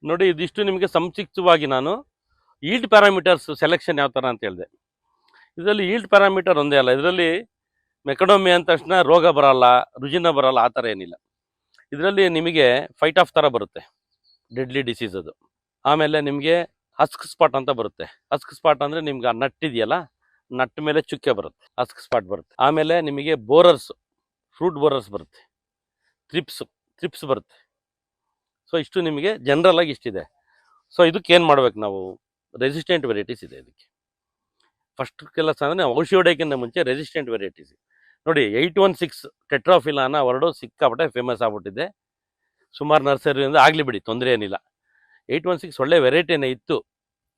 ನೋಡಿ ಇದಿಷ್ಟು ನಿಮಗೆ ಸಂಕ್ಷಿಪ್ತವಾಗಿ ನಾನು ಈಲ್ಡ್ ಪ್ಯಾರಾಮೀಟರ್ಸ್ ಸೆಲೆಕ್ಷನ್ ಯಾವ ಥರ ಅಂತ ಹೇಳಿದೆ. ಇದರಲ್ಲಿ ಈಲ್ಡ್ ಪ್ಯಾರಾಮೀಟರ್ ಒಂದೇ ಅಲ್ಲ, ಇದರಲ್ಲಿ ಮೆಕಡೋಮಿ ಅಂದ ತಕ್ಷಣ ರೋಗ ಬರಲ್ಲ, ರುಜಿನ ಬರಲ್ಲ, ಆ ಥರ ಏನಿಲ್ಲ. ಇದರಲ್ಲಿ ನಿಮಗೆ ಫೈಟ್ ಆಫ್ ಥರ ಬರುತ್ತೆ, ಡೆಡ್ಲಿ ಡಿಸೀಸ್ ಅದು. ಆಮೇಲೆ ನಿಮಗೆ ಹಸ್ಕ್ ಸ್ಪಾಟ್ ಅಂತ ಬರುತ್ತೆ. ಹಸ್ಕ್ ಸ್ಪಾಟ್ ಅಂದರೆ ನಿಮ್ಗೆ ಆ ನಟ್ ಇದೆಯಲ್ಲ, ನಟ್ ಮೇಲೆ ಚುಕ್ಕೆ ಬರುತ್ತೆ, ಹಸ್ಕ್ ಸ್ಪಾಟ್ ಬರುತ್ತೆ. ಆಮೇಲೆ ನಿಮಗೆ ಬೋರರ್ಸ್, ಫ್ರೂಟ್ ಬೋರರ್ಸ್ ಬರುತ್ತೆ, ಥ್ರಿಪ್ಸ್ ಬರುತ್ತೆ. ಸೊ ಇಷ್ಟು ನಿಮಗೆ ಜನರಲ್ ಆಗಿ ಇಷ್ಟಿದೆ. ಸೊ ಇದಕ್ಕೆ ಏನು ಮಾಡ್ಬೇಕು ನಾವು, ರೆಸಿಸ್ಟೆಂಟ್ ವೆರೈಟೀಸ್ ಇದೆ ಇದಕ್ಕೆ. ಫಸ್ಟ್ ಕೆಲಸ ಅಂದರೆ ಔಷಧಿ ಹೊಡೆಯೋಕ್ಕಿಂತ ಮುಂಚೆ ರೆಸಿಸ್ಟೆಂಟ್ ವೆರೈಟೀಸ್ ನೋಡಿ. 816 ಟೆಟ್ರಾಫಿಲಾನ ವರ್ಡು ಸಿಕ್ಕಾಪಟ್ಟೆ ಫೇಮಸ್ ಆಗ್ಬಿಟ್ಟಿದೆ. ಸುಮಾರು ನರ್ಸರಿಯಿಂದ ಆಗಲಿ ಬಿಡಿ, ತೊಂದರೆ ಏನಿಲ್ಲ. 816 ಒಳ್ಳೆ ವೆರೈಟಿನೇ ಇತ್ತು.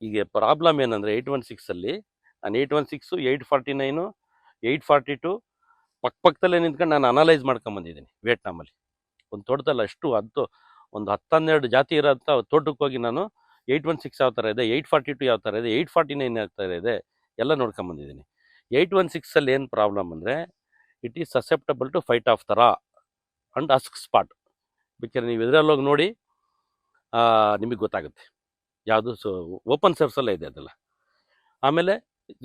ಈಗ ಪ್ರಾಬ್ಲಮ್ ಏನಂದರೆ 816ಅಲ್ಲಿ ನಾನು 816, 849, 842 ಪಕ್ಕದಲ್ಲೇ ನಿಂತ್ಕೊಂಡು ನಾನು ಅನಲೈಸ್ ಮಾಡ್ಕೊಂಬಂದಿದ್ದೀನಿ ವಿಯೆಟ್ನಾಮಲ್ಲಿ. ಒಂದು ತೋಟದಲ್ಲಿ ಅಷ್ಟು ಅದು ಒಂದು 10-12 ಜಾತಿ ಇರೋಂಥ ತೋಟಕ್ಕೆ ಹೋಗಿ ನಾನು 816 ಯಾವ ಥರ ಇದೆ, 842 ಯಾವ ಥರ ಇದೆ, 849 ಯಾವ ಥರ ಇದೆ ಎಲ್ಲ ನೋಡ್ಕೊಂಬಂದಿದ್ದೀನಿ. 816ಅಲ್ಲಿ ಏನು ಪ್ರಾಬ್ಲಮ್ ಅಂದರೆ it is susceptible to phytophthora and husk spot. ಬೇಕಾದ್ರೆ ನೀವು ಇದರಲ್ಲಿ ಹೋಗಿ ನೋಡಿ, ನಿಮಗೆ ಗೊತ್ತಾಗುತ್ತೆ ಯಾವುದು. ಸೊ ಓಪನ್ ಸೋರ್ಸಲ್ಲೇ ಇದೆ ಅದೆಲ್ಲ. ಆಮೇಲೆ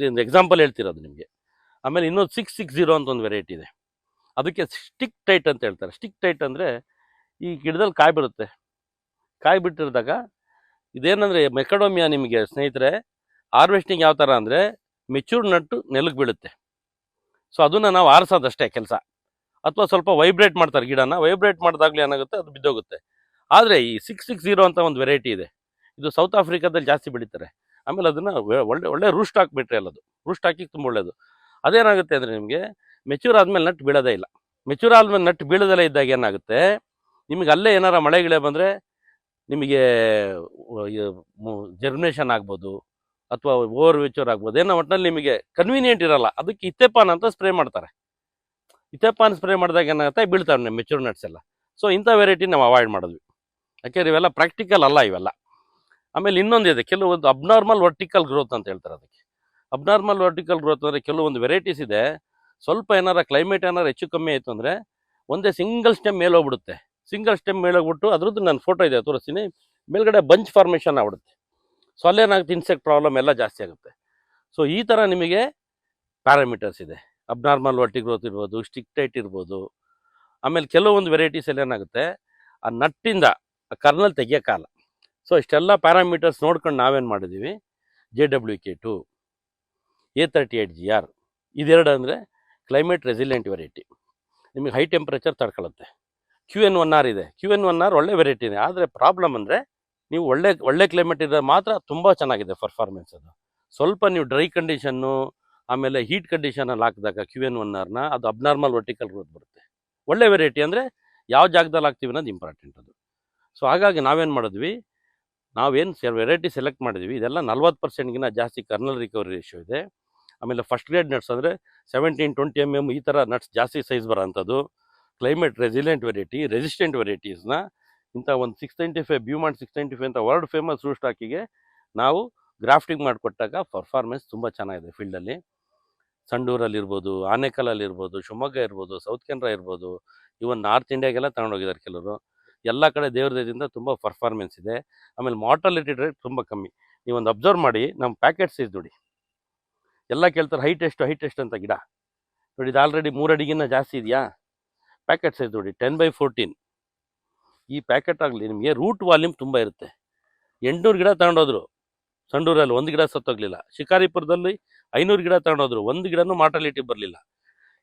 ಒಂದು ಎಕ್ಸಾಂಪಲ್ ಹೇಳ್ತಿರೋದು ನಿಮಗೆ. ಆಮೇಲೆ ಇನ್ನೊಂದು 660 ಅಂತ ಒಂದು ವೆರೈಟಿ ಇದೆ, ಅದಕ್ಕೆ ಸ್ಟಿಕ್ ಟೈಟ್ ಅಂತ ಹೇಳ್ತಾರೆ. ಸ್ಟಿಕ್ ಟೈಟ್ ಅಂದರೆ ಈ ಗಿಡದಲ್ಲಿ ಕಾಯಿ ಬರುತ್ತೆ, ಕಾಯಿ ಬಿಟ್ಟಿರಿದಾಗ ಇದೇನಂದರೆ ಮೆಕಡೋಮಿಯಾ ನಿಮಗೆ ಸ್ನೇಹಿತರೆ ಹಾರ್ವೆಸ್ಟಿಂಗ್ ಯಾವ ಥರ ಅಂದರೆ ಮೆಚೂರ್ ನಟ್ಟು ನೆಲಕ್ಕೆ ಬೀಳುತ್ತೆ. ಸೊ ಅದನ್ನು ನಾವು ಆರಿಸೋದಷ್ಟೇ ಕೆಲಸ, ಅಥವಾ ಸ್ವಲ್ಪ ವೈಬ್ರೇಟ್ ಮಾಡ್ತಾರೆ ಗಿಡನ. ವೈಬ್ರೇಟ್ ಮಾಡಿದಾಗಲೂ ಏನಾಗುತ್ತೆ, ಅದು ಬಿದ್ದೋಗುತ್ತೆ. ಆದರೆ ಈ 660 ಅಂತ ಒಂದು ವೆರೈಟಿ ಇದೆ, ಇದು ಸೌತ್ ಆಫ್ರಿಕಾದಲ್ಲಿ ಜಾಸ್ತಿ ಬೆಳೀತಾರೆ. ಆಮೇಲೆ ಅದನ್ನು ಒಳ್ಳೆ ರೂಸ್ಟ್ ಹಾಕಿಬಿಟ್ರೆ ಅಲ್ಲದು ರೂಸ್ಟ್ ಹಾಕಿ ತುಂಬ ಒಳ್ಳೆಯದು. ಅದೇನಾಗುತ್ತೆ ಅಂದರೆ ನಿಮಗೆ ಮೆಚೂರ್ ಆದಮೇಲೆ ನಟ್ಟು ಬೀಳೋದೇ ಇಲ್ಲ. ಮೆಚೂರ್ ಆದಮೇಲೆ ನಟ್ಟು ಬೀಳೋದಲ್ಲೇ ಇದ್ದಾಗ ಏನಾಗುತ್ತೆ, ನಿಮಗೆ ಅಲ್ಲೇ ಏನಾರ ಮಳೆಗಿಳೆ ಬಂದರೆ ನಿಮಗೆ ಜರ್ಮಿನೇಷನ್ ಆಗ್ಬೋದು, ಅಥವಾ ಓವರ್ ವೆಚೂರ್ ಆಗ್ಬೋದು, ಏನೋ ಒಟ್ಟಿನಲ್ಲಿ ನಿಮಗೆ ಕನ್ವೀನಿಯೆಂಟ್ ಇರಲ್ಲ. ಅದಕ್ಕೆ ಇತ್ತೆಪಾನ್ ಅಂತ ಸ್ಪ್ರೇ ಮಾಡ್ತಾರೆ. ಇತ್ತೆಪಾನ್ ಸ್ಪ್ರೇ ಮಾಡಿದಾಗ ಏನಾಗುತ್ತೆ, ಬೀಳ್ತಾವೆ ಮೆಚೂರ್ ನಟ್ಸ್ ಎಲ್ಲ. ಸೊ ಇಂಥ ವೆರೈಟಿ ನಾವು ಅವಾಯ್ಡ್ ಮಾಡಿದ್ವಿ, ಯಾಕೆಂದ್ರೆ ಇವೆಲ್ಲ ಪ್ರಾಕ್ಟಿಕಲ್ ಅಲ್ಲ ಇವೆಲ್ಲ. ಆಮೇಲೆ ಇನ್ನೊಂದಿದೆ, ಕೆಲವೊಂದು ಅಬ್ನಾರ್ಮಲ್ ವರ್ಟಿಕಲ್ ಗ್ರೋತ್ ಅಂತ ಹೇಳ್ತಾರೆ ಅದಕ್ಕೆ. ಅಬ್ನಾರ್ಮಲ್ ವರ್ಟಿಕಲ್ ಗ್ರೋತ್ ಅಂದರೆ ಕೆಲವೊಂದು ವೆರೈಟೀಸ್ ಇದೆ, ಸ್ವಲ್ಪ ಏನಾರ ಕ್ಲೈಮೇಟ್ ಏನಾರು ಹೆಚ್ಚು ಕಮ್ಮಿ ಆಯಿತು ಅಂದರೆ ಒಂದೇ ಸಿಂಗಲ್ ಸ್ಟೆಮ್ ಮೇಲೆ ಹೋಗ್ಬಿಡುತ್ತೆ. ಸಿಂಗಲ್ ಸ್ಟೆಮ್ ಮೇಲೆ ಹೋಗ್ಬಿಟ್ಟು ಅದ್ರದ್ದು ನನ್ನ ಫೋಟೋ ಇದೆ ತೋರಿಸ್ತೀನಿ, ಮೇಲ್ಗಡೆ ಬಂಚ್ ಫಾರ್ಮೇಷನ್ ಆಗ್ಬಿಡುತ್ತೆ. ಸೊ ಅಲ್ಲೇನಾಗುತ್ತೆ, ಇನ್ಸೆಕ್ಟ್ ಪ್ರಾಬ್ಲಮ್ ಎಲ್ಲ ಜಾಸ್ತಿ ಆಗುತ್ತೆ. ಸೊ ಈ ಥರ ನಿಮಗೆ ಪ್ಯಾರಾಮೀಟರ್ಸ್ ಇದೆ. ಅಬ್ನಾರ್ಮಲ್ ವರ್ಟಿ ಗ್ರೋತ್ ಇರ್ಬೋದು, ಸ್ಟಿಕ್ ಟೈಟ್ ಇರ್ಬೋದು. ಆಮೇಲೆ ಕೆಲವೊಂದು ವೆರೈಟೀಸಲ್ಲಿ ಏನಾಗುತ್ತೆ, ಆ ನಟ್ಟಿಂದ ಕರ್ನಲ್ ತೆಗಿಯೋಕ್ಕಾಗಲ್ಲ. ಸೊ ಇಷ್ಟೆಲ್ಲ ಪ್ಯಾರಾಮೀಟರ್ಸ್ ನೋಡ್ಕೊಂಡು ನಾವೇನು ಮಾಡಿದ್ದೀವಿ, JWK2, A38GR ಇದೆರಡು ಅಂದರೆ ಕ್ಲೈಮೇಟ್ ರೆಸಿಲಿಯೆಂಟ್ ವೆರೈಟಿ, ನಿಮಗೆ ಹೈ ಟೆಂಪ್ರೇಚರ್ ತಡ್ಕೊಳ್ಳುತ್ತೆ. QN1R ಇದೆ, QN1R ಒಳ್ಳೆ ವೆರೈಟಿನೇ. ಆದರೆ ಪ್ರಾಬ್ಲಮ್ ಅಂದರೆ ನೀವು ಒಳ್ಳೆ ಕ್ಲೈಮೇಟ್ ಇದ್ದರೆ ಮಾತ್ರ ತುಂಬ ಚೆನ್ನಾಗಿದೆ ಪರ್ಫಾರ್ಮೆನ್ಸ್ ಅದು. ಸ್ವಲ್ಪ ನೀವು ಡ್ರೈ ಕಂಡೀಷನ್ನು ಆಮೇಲೆ ಹೀಟ್ ಕಂಡೀಷನಲ್ಲಿ ಹಾಕಿದಾಗ QN1Rನ ಅದು ಅಬ್ನಾರ್ಮಲ್ ವರ್ಟಿಕಲ್ ಗ್ರೋತ್ ಬರುತ್ತೆ. ಒಳ್ಳೆ ವೆರೈಟಿ ಅಂದರೆ ಯಾವ ಜಾಗದಲ್ಲಿ ಹಾಕ್ತೀವಿ ಅನ್ನೋದು ಇಂಪಾರ್ಟೆಂಟ್ ಅದು. ಸೊ ಹಾಗಾಗಿ ನಾವೇನು ಮಾಡಿದ್ವಿ, ವೆರೈಟಿ ಸೆಲೆಕ್ಟ್ ಮಾಡಿದ್ವಿ, ಇದೆಲ್ಲ 40%ಗಿಂತ ಜಾಸ್ತಿ ಕರ್ನಲ್ ರಿಕವರಿ ರೇಷಿಯೋ ಇದೆ. ಆಮೇಲೆ ಫಸ್ಟ್ ಗ್ರೇಡ್ ನಟ್ಸ್ ಅಂದರೆ 17-20 mm ಈ ಥರ ನಟ್ಸ್ ಜಾಸ್ತಿ ಸೈಜ್ ಬರೋಂಥದ್ದು, ಕ್ಲೈಮೇಟ್ ರೆಸಿಲಿಯೆಂಟ್ ವೆರೈಟಿ, ರೆಸಿಸ್ಟೆಂಟ್ ವೆರೈಟೀಸ್ನ ಇಂಥ ಒಂದು 695 ಬ್ಯೂಮಾಂಟ್ 695 ಅಂತ ವರ್ಲ್ಡ್ ಫೇಮಸ್ ರೂಟ್ ಸ್ಟಾಕಿಗೆ ನಾವು ಗ್ರಾಫ್ಟಿಂಗ್ ಮಾಡಿಕೊಟ್ಟಾಗ ಪರ್ಫಾರ್ಮೆನ್ಸ್ ತುಂಬ ಚೆನ್ನಾಗಿದೆ ಫೀಲ್ಡಲ್ಲಿ. ಸಂಡೂರಲ್ಲಿರ್ಬೋದು, ಆನೇಕಲ್ಲಲ್ಲಿರ್ಬೋದು, ಶಿವಮೊಗ್ಗ ಇರ್ಬೋದು, ಸೌತ್ ಕೆನರಾ ಇರ್ಬೋದು, ಇವನ್ ನಾರ್ತ್ ಇಂಡಿಯಾಗೆಲ್ಲ ತಗೊಂಡೋಗಿದ್ದಾರೆ ಕೆಲವರು. ಎಲ್ಲ ಕಡೆ ದೇವ್ರದಿಂದ ತುಂಬ ಪರ್ಫಾರ್ಮೆನ್ಸ್ ಇದೆ. ಆಮೇಲೆ ಮಾರ್ಟಾಲಿಟಿ ರೇಟ್ ತುಂಬ ಕಮ್ಮಿ. ನೀವೊಂದು ಅಬ್ಸರ್ವ್ ಮಾಡಿ, ನಮ್ಮ ಪ್ಯಾಕೆಟ್ ಸೈಜ್ ನೋಡಿ, ಎಲ್ಲ ಕೇಳ್ತಾರೆ ಹೈಟ್ ಎಷ್ಟು ಅಂತ. ಗಿಡ ನೋಡಿ, ಇದು ಆಲ್ರೆಡಿ 3 ಅಡಿಗಿನ್ನ ಜಾಸ್ತಿ ಇದೆಯಾ. ಪ್ಯಾಕೆಟ್ ಸೈಜ್ ನೋಡಿ 10x14. ಈ ಪ್ಯಾಕೆಟ್ ಆಗಲಿ ನಿಮಗೆ ರೂಟ್ ವಾಲ್ಯೂಮ್ ತುಂಬ ಇರುತ್ತೆ. 800 ಗಿಡ ತಗೊಂಡೋದ್ರು ಸಂಡೂರಲ್ಲಿ, ಒಂದು ಗಿಡ ಸತ್ತೋಗ್ಲಿಲ್ಲ. ಶಿಕಾರಿಪುರದಲ್ಲಿ 500 ಗಿಡ ತಗೊಂಡೋದ್ರು, ಒಂದು ಗಿಡನೂ ಮಾರ್ಟಾಲಿಟಿ ಬರಲಿಲ್ಲ.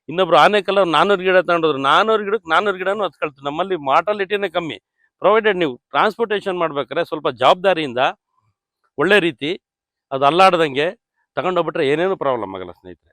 ಇನ್ನೊಬ್ರು ಆನೇಕಲ್ಲ 400 ಗಿಡ ತಗೊಂಡೋದ್ರು, 400 ಗಿಡಕ್ಕೆ 400 ಗಿಡನೂ ಹತ್ಕೊಳ್ತು. ನಮ್ಮಲ್ಲಿ ಮಾರ್ಟಾಲಿಟಿನೇ ಕಮ್ಮಿ. ಪ್ರೊವೈಡೆಡ್ ನೀವು ಟ್ರಾನ್ಸ್ಪೋರ್ಟೇಷನ್ ಮಾಡ್ಬೇಕಾದ್ರೆ ಸ್ವಲ್ಪ ಜವಾಬ್ದಾರಿಯಿಂದ ಒಳ್ಳೆ ರೀತಿ ಅದು ಅಲ್ಲಾಡ್ದಂಗೆ ತಗೊಂಡೋಗ್ಬಿಟ್ರೆ ಏನೇನು ಪ್ರಾಬ್ಲಮ್ ಆಗಲ್ಲ ಸ್ನೇಹಿತರೆ.